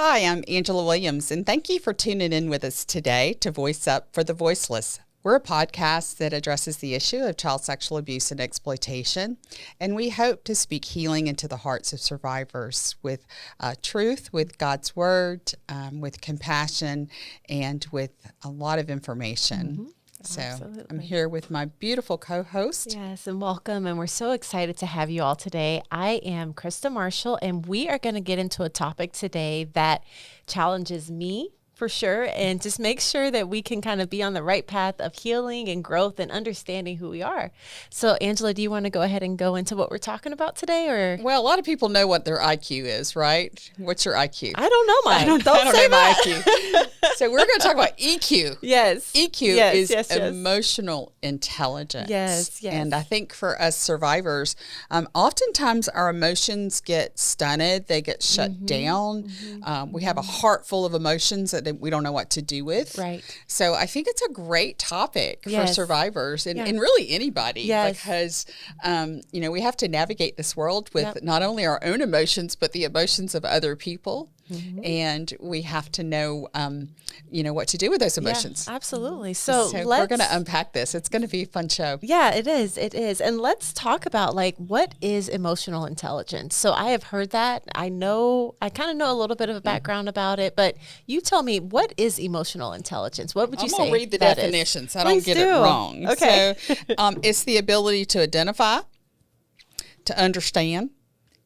Hi, I'm Angela Williams, and thank you for tuning in with us today to Voice Up for the Voiceless. We're a podcast that addresses the issue of child sexual abuse and exploitation, and we hope to speak healing into the hearts of survivors with truth, with God's Word, with compassion, and with a lot of information. Mm-hmm. So Absolutely. I'm here with my beautiful co-host. Yes, and welcome. And we're so excited to have you all today. I am Christa Marshall, and we are going to get into a topic today that challenges me for sure, and just make sure that we can kind of be on the right path of healing and growth and understanding who we are. So, Angela, do you want to go ahead and go into what we're talking about today? Or Well, a lot of people know what their IQ is, right? What's your IQ? I don't know mine. I don't say know my that. IQ. So we're going to talk about EQ. Yes. EQ is emotional intelligence. Yes. And I think for us survivors, oftentimes our emotions get stunted. They get shut down. We have a heart full of emotions that we don't know what to do with. Right. So I think it's a great topic for survivors and really anybody because, we have to navigate this world with not only our own emotions, but the emotions of other people. And we have to know, what to do with those emotions. Yeah, absolutely. So we're going to unpack this. It's going to be a fun show. Yeah, it is. It is. And let's talk about what is emotional intelligence. So I have heard that. I kind of know a little bit of a background about it, but you tell me, what is emotional intelligence? What would you say? I'm going to read the definitions. I don't get it wrong. Okay. So it's the ability to identify, to understand,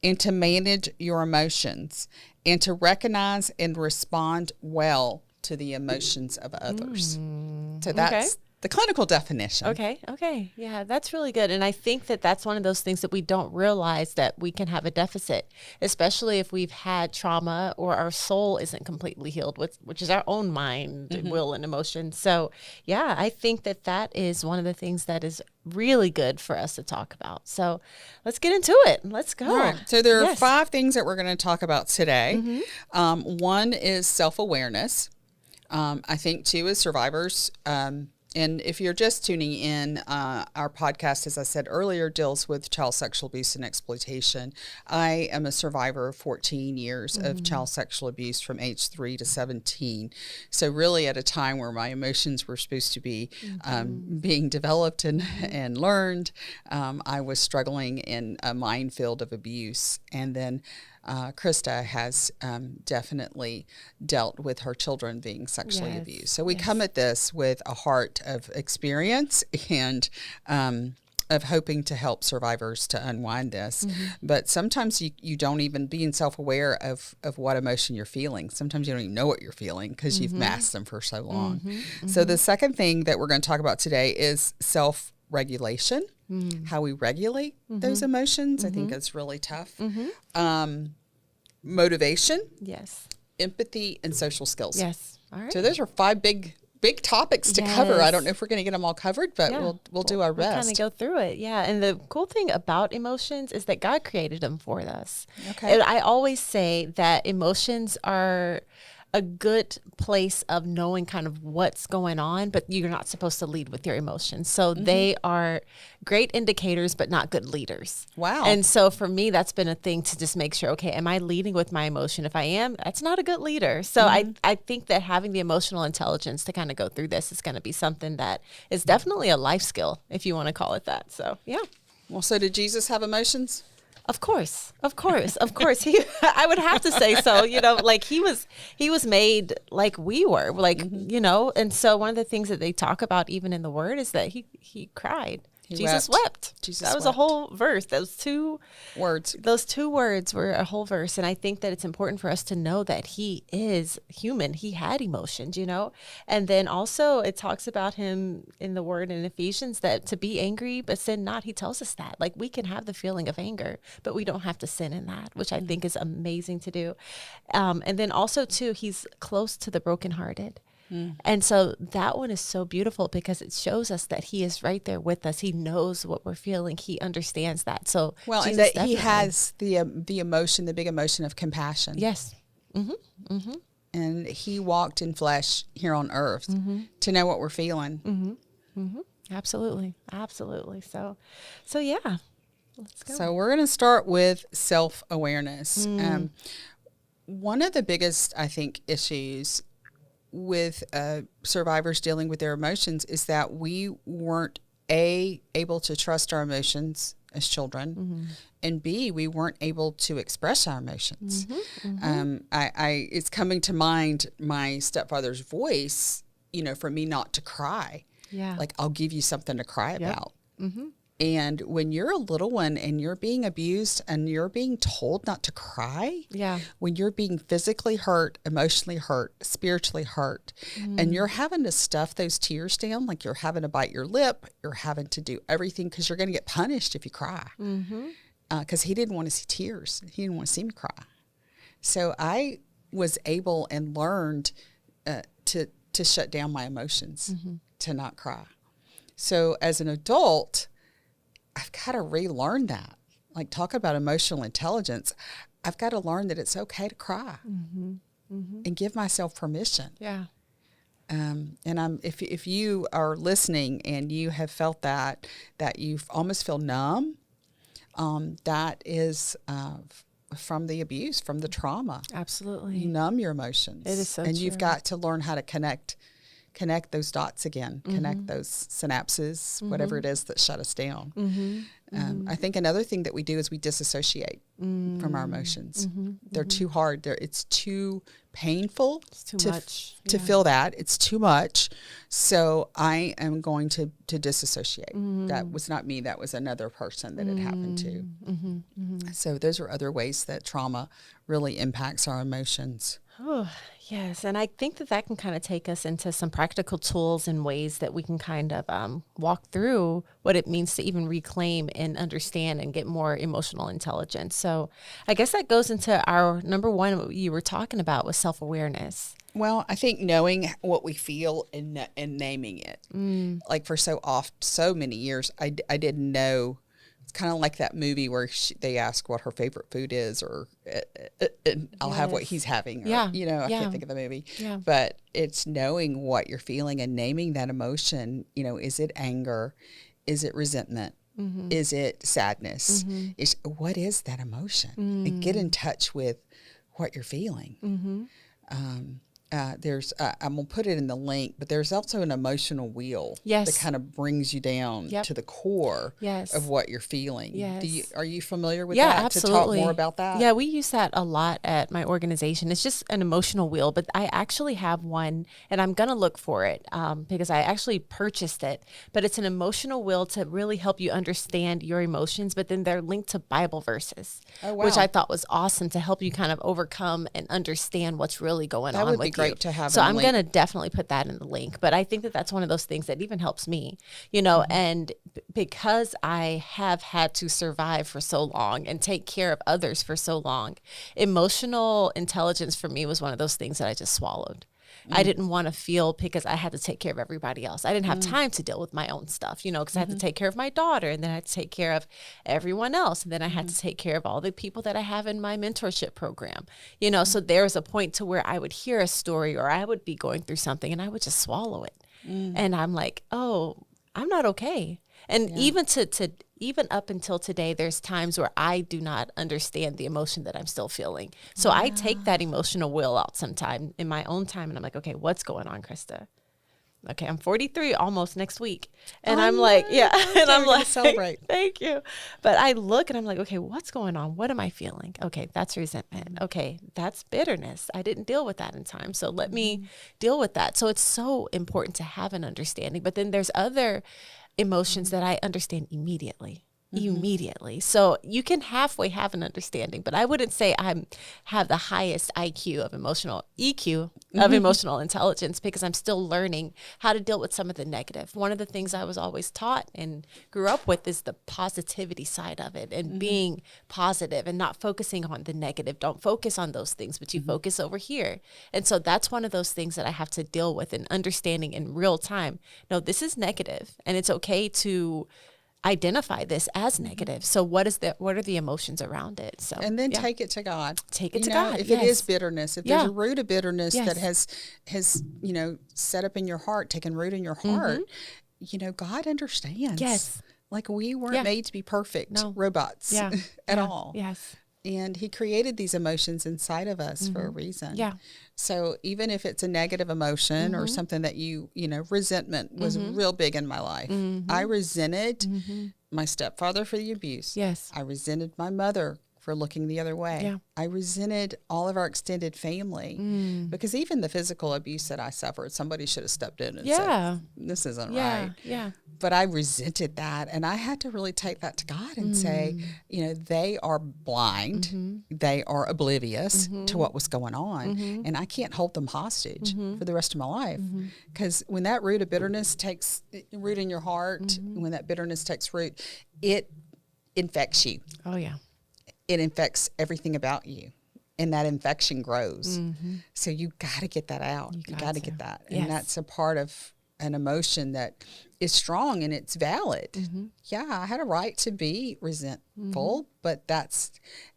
and to manage your emotions, and to recognize and respond well to the emotions of others. So that's the clinical definition. Okay. Yeah, that's really good. And I think that that's one of those things that we don't realize, that we can have a deficit, especially if we've had trauma or our soul isn't completely healed, which is our own mind, will, and emotion. So yeah, I think that is one of the things that is really good for us to talk about. So let's get into it. Let's go. All right. So there are 5 things that we're going to talk about today. One is self-awareness. I think 2 is survivors. And if you're just tuning in, our podcast, as I said earlier, deals with child sexual abuse and exploitation. I am a survivor of 14 years of child sexual abuse from age 3 to 17. So really at a time where my emotions were supposed to be being developed and learned, I was struggling in a minefield of abuse. And then Christa has definitely dealt with her children being sexually abused. So we come at this with a heart of experience and of hoping to help survivors to unwind this. But sometimes you don't even, being self-aware of what emotion you're feeling. Sometimes you don't even know what you're feeling because you've masked them for so long. So the second thing that we're going to talk about today is self-regulation. How we regulate those emotions. I think it's really tough. Motivation. Yes. Empathy and social skills. Yes. All right. So those are 5 big topics to cover. I don't know if we're going to get them all covered, but we'll do our best. Kind of go through it. Yeah. And the cool thing about emotions is that God created them for us. Okay. And I always say that emotions are a good place of knowing kind of what's going on, but you're not supposed to lead with your emotions. So they are great indicators, but not good leaders. Wow. And so for me, that's been a thing to just make sure, okay, am I leading with my emotion? If I am, that's not a good leader. So I think that having the emotional intelligence to kind of go through this is going to be something that is definitely a life skill, if you want to call it that. So, yeah. Well, so did Jesus have emotions? Of course. I would have to say so. He was made like we were, and so one of the things that they talk about even in the Word is that he cried. Jesus wept. That was a whole verse. Those two words were a whole verse. And I think that it's important for us to know that he is human. He had emotions, And then also it talks about him in the Word in Ephesians that to be angry but sin not. He tells us that. Like, we can have the feeling of anger, but we don't have to sin in that, which I think is amazing to do. And then also too, he's close to the brokenhearted. And so that one is so beautiful because it shows us that he is right there with us. He knows what we're feeling. He understands that. So and that he has the emotion, the big emotion of compassion. Yes. And he walked in flesh here on earth to know what we're feeling. Absolutely. So yeah, let's go. So we're going to start with self-awareness. one of the biggest, I think, issues with survivors dealing with their emotions is that we weren't able to trust our emotions as children, and B, we weren't able to express our emotions. It's coming to mind my stepfather's voice, for me not to cry. Yeah. Like, I'll give you something to cry about. And when you're a little one and you're being abused and you're being told not to cry, when you're being physically hurt, emotionally hurt, spiritually hurt, and you're having to stuff those tears down, like you're having to bite your lip, you're having to do everything because you're going to get punished if you cry. Because he didn't want to see tears. He didn't want to see me cry. So I was able and learned to shut down my emotions, to not cry. So as an adult, I've got to relearn that. Like, talk about emotional intelligence. I've got to learn that it's okay to cry and give myself permission. Yeah. And if you are listening and you have felt that you almost feel numb, that is from the abuse, from the trauma. Absolutely. You numb your emotions. It is so and true. You've got to learn how to connect those dots again, connect those synapses, whatever it is that shut us down. I think another thing that we do is we disassociate from our emotions. They're too hard. It's too painful much to feel that. It's too much. So I am going to disassociate. That was not me. That was another person that it happened to. So those are other ways that trauma really impacts our emotions. Oh, yes. And I think that can kind of take us into some practical tools and ways that we can kind of walk through what it means to even reclaim and understand and get more emotional intelligence. So I guess that goes into our number one, what you were talking about, was self-awareness. Well, I think knowing what we feel and naming it. Like, for so many years, I didn't know. It's kind of like that movie where they ask what her favorite food is, or I'll have what he's having. Or, I can't think of the movie. Yeah. But it's knowing what you're feeling and naming that emotion. Is it anger? Is it resentment? Is it sadness? What is that emotion? And get in touch with what you're feeling. There's, I'm going to put it in the link, but there's also an emotional wheel that kind of brings you down to the core of what you're feeling. Yes. Are you familiar with that? Absolutely. To talk more about that? Yeah, we use that a lot at my organization. It's just an emotional wheel, but I actually have one, and I'm going to look for it because I actually purchased it. But it's an emotional wheel to really help you understand your emotions, but then they're linked to Bible verses, which I thought was awesome to help you kind of overcome and understand what's really going on with you. To have so I'm going to definitely put that in the link, but I think that that's one of those things that even helps me, and because I have had to survive for so long and take care of others for so long, emotional intelligence for me was one of those things that I just swallowed. I didn't want to feel because I had to take care of everybody else. I didn't have time to deal with my own stuff, because I had to take care of my daughter, and then I had to take care of everyone else. And then I had to take care of all the people that I have in my mentorship program, so there was a point to where I would hear a story or I would be going through something and I would just swallow it. And I'm like, oh, I'm not okay. And even even up until today, there's times where I do not understand the emotion that I'm still feeling. So I take that emotional wheel out sometime in my own time, and I'm like, okay, what's going on, Christa? Okay, I'm 43 almost next week. And I'm like, and I'm like, celebrate. Thank you. But I look and I'm like, okay, what's going on? What am I feeling? Okay, that's resentment. Okay, that's bitterness. I didn't deal with that in time. So let me deal with that. So it's so important to have an understanding. But then there's other emotions that I understand immediately. So you can halfway have an understanding, but I wouldn't say I have the highest EQ of emotional intelligence, because I'm still learning how to deal with some of the negative. One of the things I was always taught and grew up with is the positivity side of it, and being positive and not focusing on the negative. Don't focus on those things, but you focus over here. And so that's one of those things that I have to deal with, and understanding in real time. No, this is negative, and it's okay to identify this as negative. So what are the emotions around it? So and then take it to God. Take it to God. If it is bitterness, if there's a root of bitterness that has set up in your heart, taken root in your heart, God understands. Yes. Like, we weren't made to be perfect robots at all. Yes. And he created these emotions inside of us for a reason. Yeah. So even if it's a negative emotion or something that resentment was real big in my life. I resented my stepfather for the abuse. Yes. I resented my mother for looking the other way. Yeah. I resented all of our extended family because even the physical abuse that I suffered, somebody should have stepped in and said, this isn't right. Yeah. But I resented that. And I had to really take that to God and say, they are blind. They are oblivious to what was going on. And I can't hold them hostage for the rest of my life. Because when that root of bitterness takes root in your heart, when that bitterness takes root, it infects you. Oh, yeah. It infects everything about you, and that infection grows. So you got to get that out. You got to get that. And that's a part of an emotion that is strong and it's valid. Yeah, I had a right to be resentful, but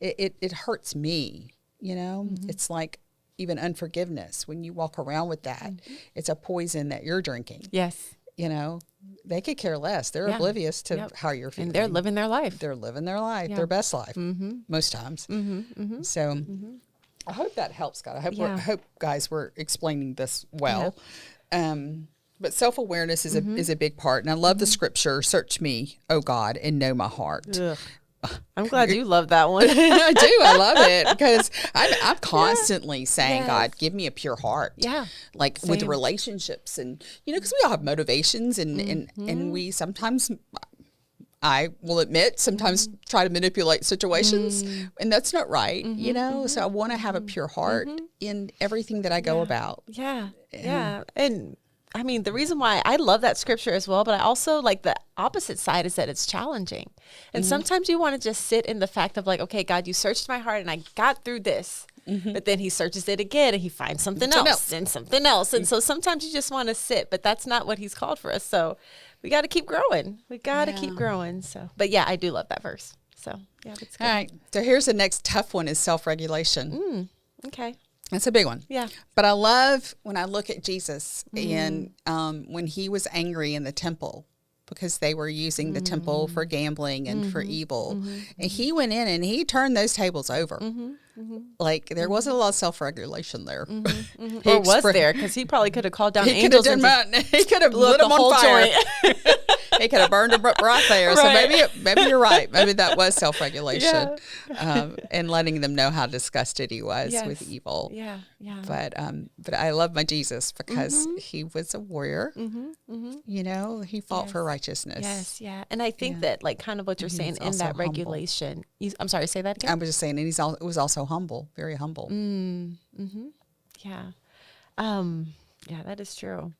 it hurts me, It's like even unforgiveness. When you walk around with that, it's a poison that you're drinking. Yes. They could care less. They're oblivious to how you're feeling. And they're living their life. They're living their life, their best life, most times. So I hope that helps, God. I hope guys, we're explaining this well. But self-awareness is a big part. And I love the scripture, search me, O God, and know my heart. Ugh. I'm glad you love that one. I do. I love it because I'm constantly saying, God, give me a pure heart. Yeah. Like with relationships and, because we all have motivations and we sometimes, I will admit, sometimes try to manipulate situations and that's not right, So I want to have a pure heart in everything that I go about. Yeah. And I mean, the reason why I love that scripture as well, but I also like the opposite side is that it's challenging. And sometimes you want to just sit in the fact of like, okay, God, you searched my heart and I got through this. But then he searches it again and he finds something else and something else. And so sometimes you just want to sit, but that's not what he's called for us. So we got to keep growing. We got to keep growing. So, but yeah, I do love that verse. So yeah, that's good. All right. So here's the next tough one is self-regulation. Okay. That's a big one. Yeah. But I love when I look at Jesus and when he was angry in the temple because they were using the temple for gambling and for evil. And he went in and he turned those tables over. Like there wasn't a lot of self-regulation there. Or was there? Because he probably could have called down he angels. He could have lit them on fire. He could have burned them right there. Right. So maybe you're right. Maybe that was self-regulation and letting them know how disgusted he was with evil. Yeah. But I love my Jesus because he was a warrior. He fought for righteousness. Yes, yeah. And I think that like kind of what you're saying in that regulation. I'm sorry, say that again. I was just saying, and it was also humble, very humble. Yeah. Yeah, that is true.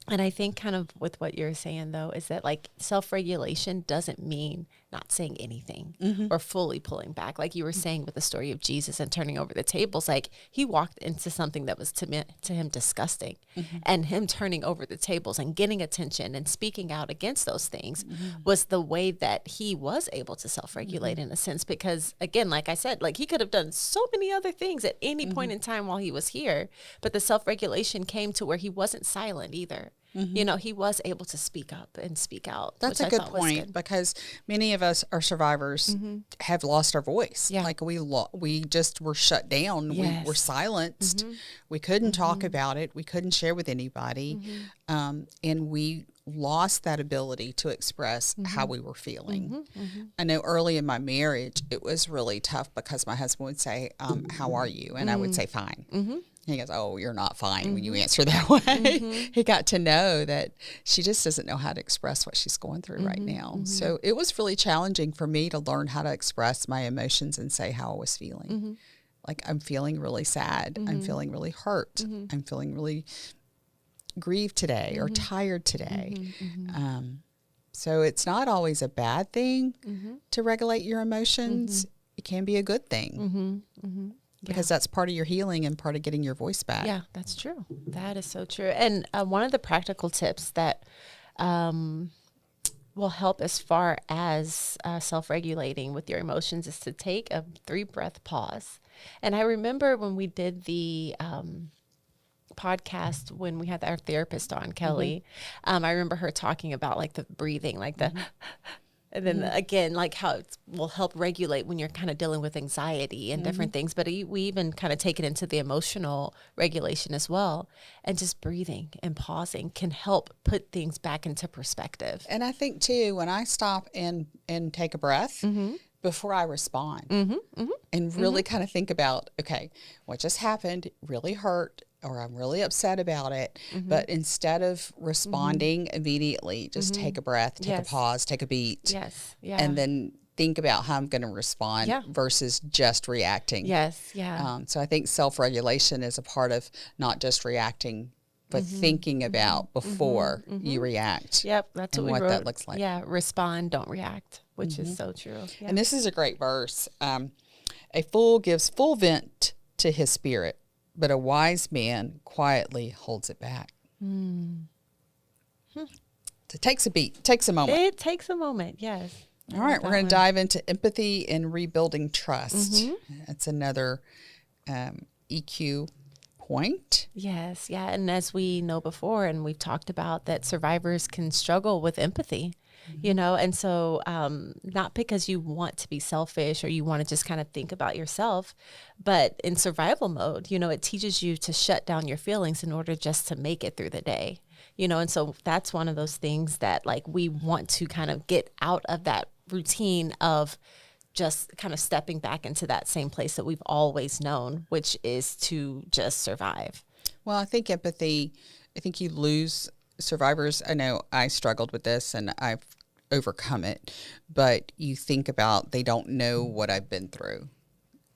And I think kind of with what you're saying, though, is that like self-regulation doesn't mean not saying anything or fully pulling back. Like you were saying with the story of Jesus and turning over the tables, like he walked into something that was to him disgusting and him turning over the tables and getting attention and speaking out against those things was the way that he was able to self-regulate in a sense. Because again, like I said, like he could have done so many other things at any point in time while he was here, but the self-regulation came to where he wasn't silent either. He was able to speak up and speak out. That's a good point because many of us are survivors have lost our voice. Yeah. Like we just were shut down. Yes. We were silenced. We couldn't talk about it. We couldn't share with anybody. And we lost that ability to express how we were feeling. I know early in my marriage, it was really tough because my husband would say, how are you? And I would say, fine. He goes, oh, you're not fine when you answer that way. He got to know that she just doesn't know how to express what she's going through right now. So it was really challenging for me to learn how to express my emotions and say how I was feeling. Like I'm feeling really sad. I'm feeling really hurt. I'm feeling really grieved today or tired today. So it's not always a bad thing to regulate your emotions. It can be a good thing. Because that's part of your healing and part of getting your voice back. Yeah, that's true. That is so true. And one of the practical tips that will help as far as self-regulating with your emotions is to take a 3-breath pause. And I remember when we did the podcast when we had our therapist on, Kelly, I remember her talking about like the breathing, like the And then again, like how it will help regulate when you're kind of dealing with anxiety and different things. But we even kind of take it into the emotional regulation as well. And just breathing and pausing can help put things back into perspective. And I think too, when I stop and take a breath before I respond and really kind of think about, okay, what just happened really hurt, or I'm really upset about it. But instead of responding immediately, just take a breath, take a pause, take a beat. Yes. Yeah. And then think about how I'm going to respond versus just reacting. Yes. Yeah. So I think self-regulation is a part of not just reacting, but thinking about before you react. Yep. That's and what we what wrote. that looks like. Yeah. Respond, don't react, which is so true. Yeah. And this is a great verse. A fool gives full vent to his spirit, but a wise man quietly holds it back. So it takes a beat, takes a moment. It takes a moment, yes. All right, we're going to dive into empathy and rebuilding trust. That's another EQ point. Yes, yeah. And as we know before, and we've talked about that survivors can struggle with empathy, you know, and so not because you want to be selfish or you want to just kind of think about yourself, but in survival mode, you know, it teaches you to shut down your feelings in order just to make it through the day, you know, and so that's one of those things that like we want to kind of get out of that routine of just kind of stepping back into that same place that we've always known, which is to just survive. Well, I think empathy, I think you lose survivors. I know I struggled with this and I've overcome it, but you think about they don't know what I've been through.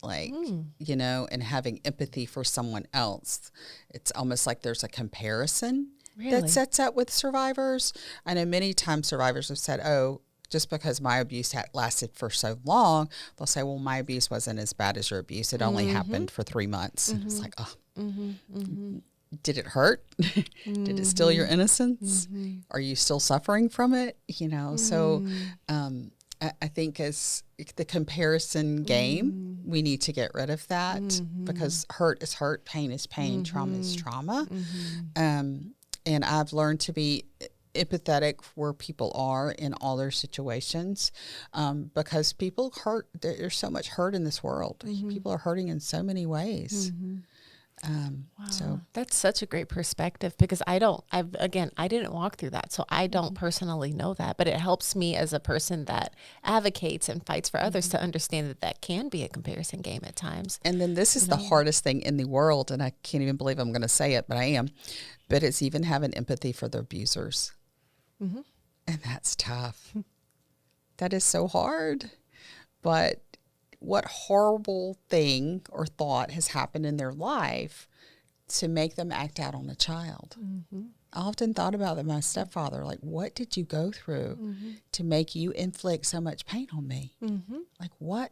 Like, you know, and having empathy for someone else, it's almost like there's a comparison that sets up with survivors. I know many times survivors have said, oh, just because my abuse had lasted for so long, they'll say, well, my abuse wasn't as bad as your abuse. It only happened for 3 months. And it's like, oh, did it hurt? Did it steal your innocence? Are you still suffering from it? You know, so I think as the comparison game, we need to get rid of that because hurt is hurt, pain is pain, trauma is trauma. And I've learned to be empathetic where people are in all their situations because people hurt. There's so much hurt in this world. People are hurting in so many ways. Wow. So that's such a great perspective because I didn't walk through that. So I don't personally know that, but it helps me as a person that advocates and fights for others to understand that that can be a comparison game at times. And then this is the hardest thing in the world. And I can't even believe I'm going to say it, but I am. But it's even having empathy for the abusers. And that's tough. That is so hard. But what horrible thing or thought has happened in their life to make them act out on a child? I often thought about that, my stepfather, like, what did you go through to make you inflict so much pain on me? Like, what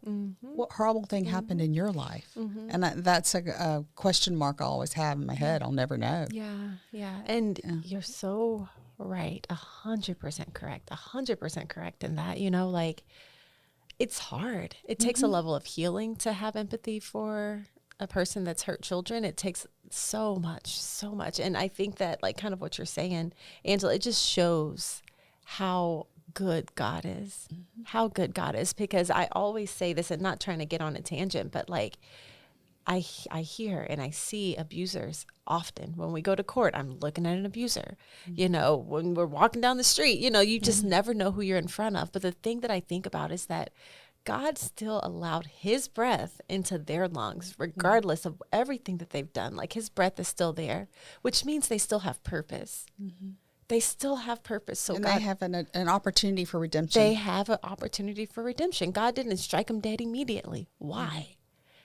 horrible thing happened in your life? And that's a question mark I always have in my head. I'll never know. Yeah. And you're so right. 100% correct. 100% correct in that, you know, like, it's hard. It takes a level of healing to have empathy for a person that's hurt children. It takes so much. And I think that, like, kind of what you're saying, Angela, it just shows how good God is, because I always say this, and not trying to get on a tangent, but like, I hear and I see abusers often. When we go to court, I'm looking at an abuser. You know, when we're walking down the street, you know, you just never know who you're in front of. But the thing that I think about is that God still allowed his breath into their lungs, regardless of everything that they've done. Like, his breath is still there, which means they still have purpose. They still have purpose. So and God, they have an opportunity for redemption. They have an opportunity for redemption. God didn't strike them dead immediately. Why?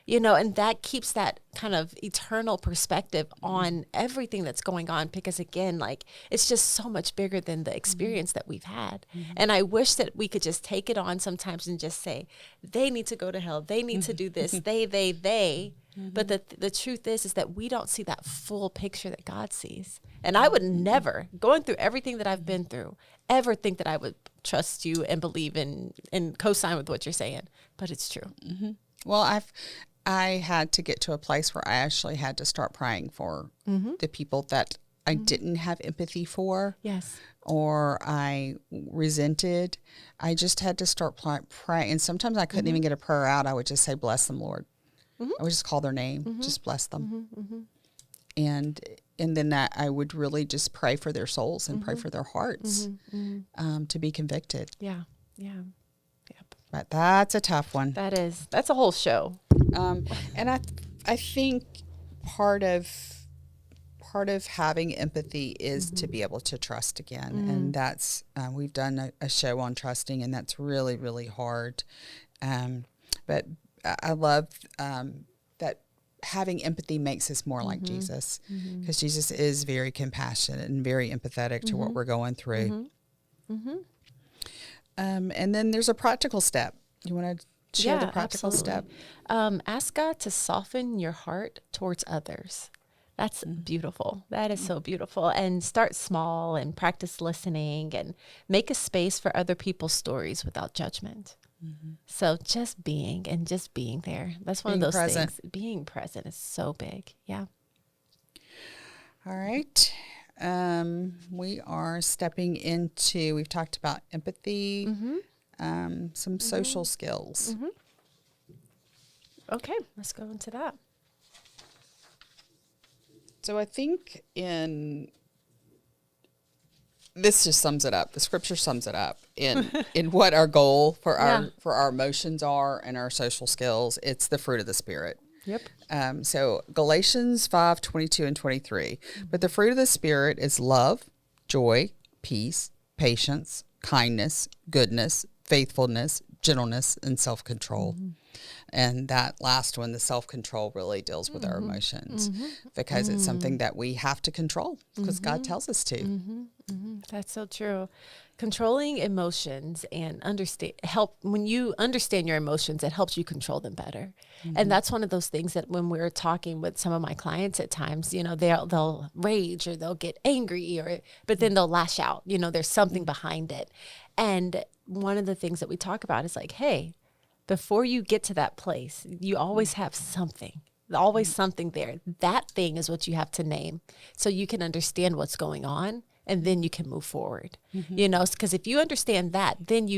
You know, and that keeps that kind of eternal perspective on everything that's going on, because again, like, it's just so much bigger than the experience that we've had. And I wish that we could just take it on sometimes and just say, they need to go to hell. They need to do this. They. But the truth is that we don't see that full picture that God sees. And I would never, going through everything that I've been through, ever think that I would trust you and believe in and co-sign with what you're saying. But it's true. Well, I had to get to a place where I actually had to start praying for the people that I didn't have empathy for. Yes. Or I resented, I just had to start praying. And sometimes I couldn't even get a prayer out. I would just say, bless them, Lord. I would just call their name, just bless them. And then I would really just pray for their souls and pray for their hearts to be convicted. Yeah. Yeah. Yep. But that's a tough one. That's a whole show. And I think part of having empathy is to be able to trust again. And that's, we've done a show on trusting, and that's really, really hard. But I love that having empathy makes us more like Jesus, because Jesus is very compassionate and very empathetic to what we're going through. And then there's a practical step. You want to share the practical step? Ask God to soften your heart towards others. That's beautiful. That is so beautiful. And start small and practice listening and make a space for other people's stories without judgment. So just being there. That's one of those things. Being present is so big. Yeah. All right. We are stepping into, we've talked about empathy, some social skills. Okay, let's go into that. So I think this just sums it up. The scripture sums it up in what our goal for our emotions are and our social skills. It's the fruit of the Spirit. Yep. So Galatians 5:22 and 23. But the fruit of the Spirit is love, joy, peace, patience, kindness, goodness, faithfulness, gentleness, and self-control. And that last one, the self-control, really deals with our emotions, because it's something that we have to control because God tells us to. That's so true. Controlling emotions and when you understand your emotions, it helps you control them better. And that's one of those things that when we're talking with some of my clients at times, they'll rage or they'll get angry but then they'll lash out, there's something behind it. And one of the things that we talk about is like, hey, before you get to that place, you always have something, always something there. That thing is what you have to name so you can understand what's going on, and then you can move forward. Because if you understand that, then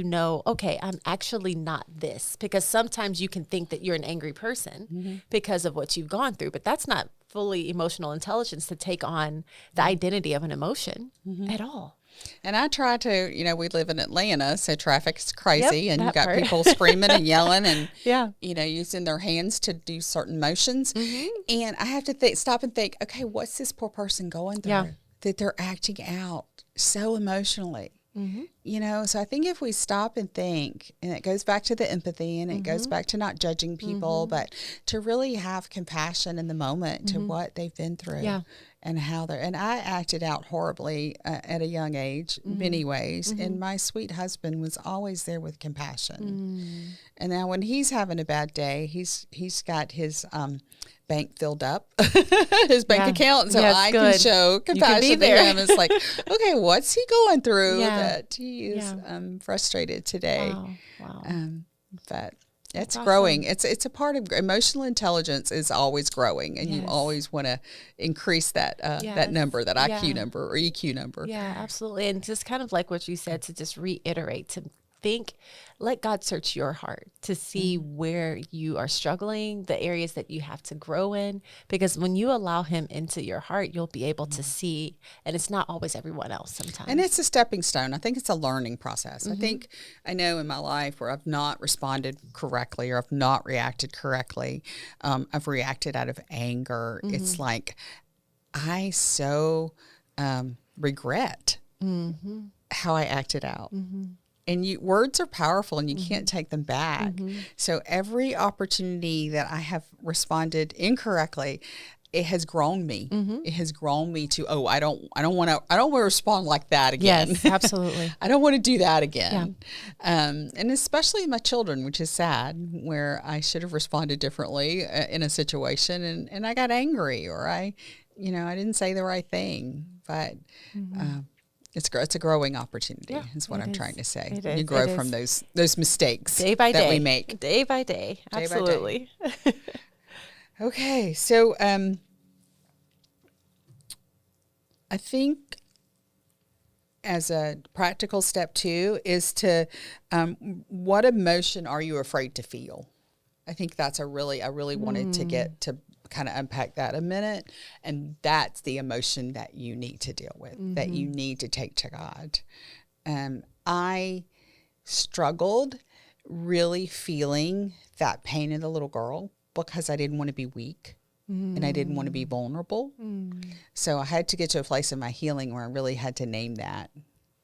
okay, I'm actually not this. Because sometimes you can think that you're an angry person because of what you've gone through, but that's not fully emotional intelligence to take on the identity of an emotion at all. And I try to, we live in Atlanta, so traffic's crazy, and you got people screaming and yelling and, using their hands to do certain motions. And I have to stop and think, okay, what's this poor person going through that they're acting out so emotionally? So I think if we stop and think, and it goes back to the empathy, and it goes back to not judging people, but to really have compassion in the moment to what they've been through and how and I acted out horribly at a young age, many ways. And my sweet husband was always there with compassion. And now when he's having a bad day, he's got his, bank filled up, his bank account, and so I can show compassion to him. It's like, okay, what's he going through that he is frustrated today? Wow. But it's growing. It's a part of emotional intelligence is always growing, and you always want to increase that that number, that IQ number or EQ number. Yeah, absolutely. And just kind of like what you said, to just reiterate, to let God search your heart to see where you are struggling, the areas that you have to grow in, because when you allow him into your heart, you'll be able to see, and it's not always everyone else sometimes. And it's a stepping stone. I think it's a learning process. I know in my life where I've not responded correctly or I've not reacted correctly, I've reacted out of anger. It's like, I so regret how I acted out. And words are powerful, and you can't take them back. So every opportunity that I have responded incorrectly, it has grown me. It has grown me to, I don't want to respond like that again. Yes, absolutely. I don't want to do that again. And especially my children, which is sad, where I should have responded differently in a situation, and I got angry, or I didn't say the right thing, but. It's a growing opportunity, is what I'm trying to say. You grow from those mistakes day by that day. we make. Day by day. Absolutely. Day by day. Okay, so I think as a practical step too is to, what emotion are you afraid to feel? I think that's I really wanted to get to kind of unpack that a minute. And that's the emotion that you need to deal with, that you need to take to God. I struggled really feeling that pain in the little girl because I didn't want to be weak. And I didn't want to be vulnerable. So I had to get to a place in my healing where I really had to name that.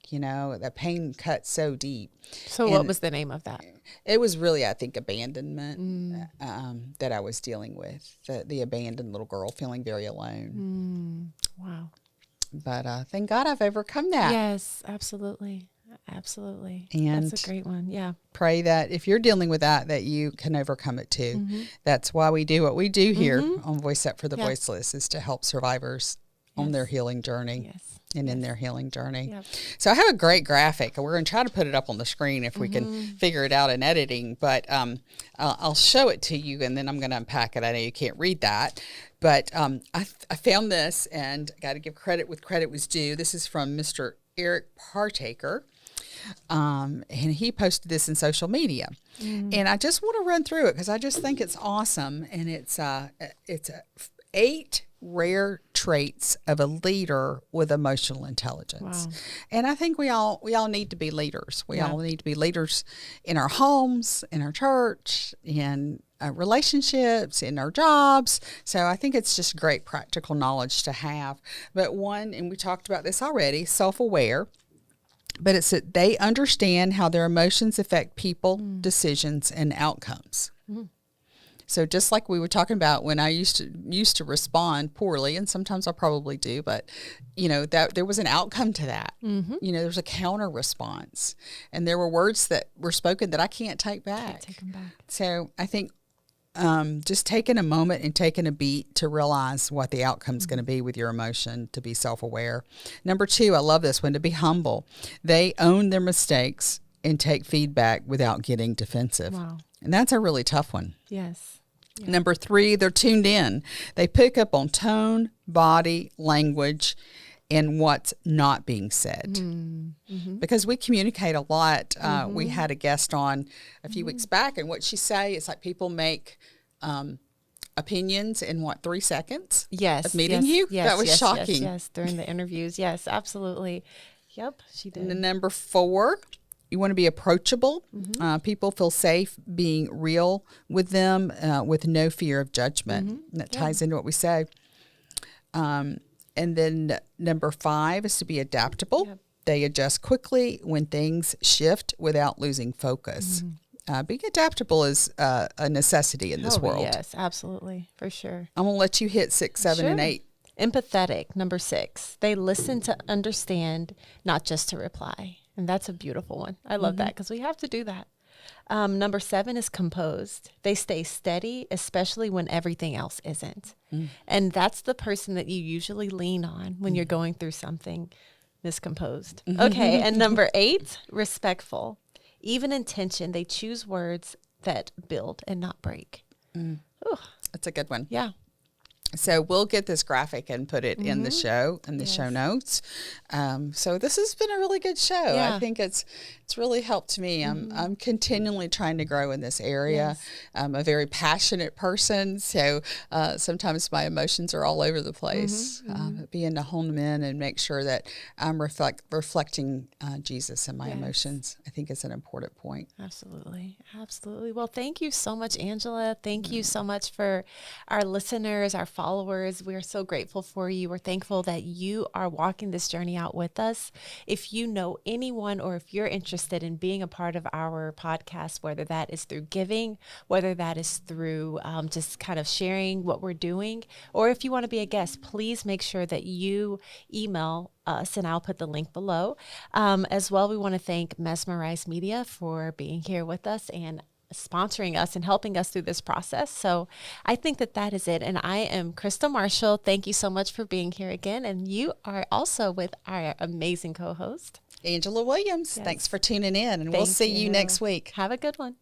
You know, the pain cut so deep. So what was the name of that? It was really, I think, abandonment that I was dealing with. The abandoned little girl feeling very alone. Wow. But thank God I've overcome that. Yes, absolutely. Absolutely. And that's a great one. Yeah. Pray that if you're dealing with that you can overcome it too. That's why we do what we do here on Voice Up for the Voiceless, is to help survivors on their healing journey and in their healing journey. So I have a great graphic. We're going to try to put it up on the screen if we can figure it out in editing, but I'll show it to you and then I'm going to unpack it. I know you can't read that, but I found this and got to give credit with credit was due. This is from Mr. Eric Partaker. And he posted this in social media, and I just want to run through it because I just think it's awesome. And it's 8 rare traits of a leader with emotional intelligence. Wow. And I think we all need to be leaders. We all need to be leaders in our homes, in our church, in relationships, in our jobs. So I think it's just great practical knowledge to have. But one, and we talked about this already, self-aware. But it's that they understand how their emotions affect people, decisions, and outcomes. So just like we were talking about when I used to respond poorly, and sometimes I probably do, but you know that there was an outcome to that. You know, there's a counter response, and there were words that were spoken that I can't take back. Can't take them back. So I think just taking a moment and taking a beat to realize what the outcome's going to be with your emotion, to be self-aware. Number 2, I love this one, to be humble. They own their mistakes and take feedback without getting defensive. Wow. And that's a really tough one. Yes. Yeah. Number 3, they're tuned in. They pick up on tone, body, language, and what's not being said. Because we communicate a lot. We had a guest on a few weeks back, and what she say is like people make opinions in 3 seconds of meeting you? That was shocking. Yes, during the interviews. Yes, absolutely. Yep, she did. And then number 4, you want to be approachable. People feel safe being real with them with no fear of judgment. And that ties into what we say. And then number 5 is to be adaptable. They adjust quickly when things shift without losing focus. Being adaptable is a necessity in this world. Yes, absolutely. For sure. I'm going to let you hit 6, 7, and 8. Empathetic, number 6. They listen to understand, not just to reply. And that's a beautiful one. I love that because we have to do that. Number 7 is composed. They stay steady, especially when everything else isn't. And that's the person that you usually lean on when you're going through something miscomposed. Okay. And number 8, respectful. Even in tension, they choose words that build and not break. That's a good one. Yeah. So we'll get this graphic and put it in the show, in the show notes. So this has been a really good show. Yeah. I think it's really helped me. I'm continually trying to grow in this area. I'm a very passionate person, so sometimes my emotions are all over the place. Being to hone them in and make sure that I'm reflecting Jesus in my emotions, I think is an important point. Absolutely. Absolutely. Well, thank you so much, Angela. Thank you so much for our listeners, our followers. We are so grateful for you. We're thankful that you are walking this journey out with us. If you know anyone or if you're interested in being a part of our podcast, whether that is through giving, whether that is through just kind of sharing what we're doing, or if you want to be a guest, please make sure that you email us, and I'll put the link below. As well, we want to thank Mesmerize Media for being here with us and sponsoring us and helping us through this process. So I think that is it. And I am Christa Marshall. Thank you so much for being here again. And you are also with our amazing co-host, Angela Williams. Thanks for tuning in, and we'll see you next week. Have a good one.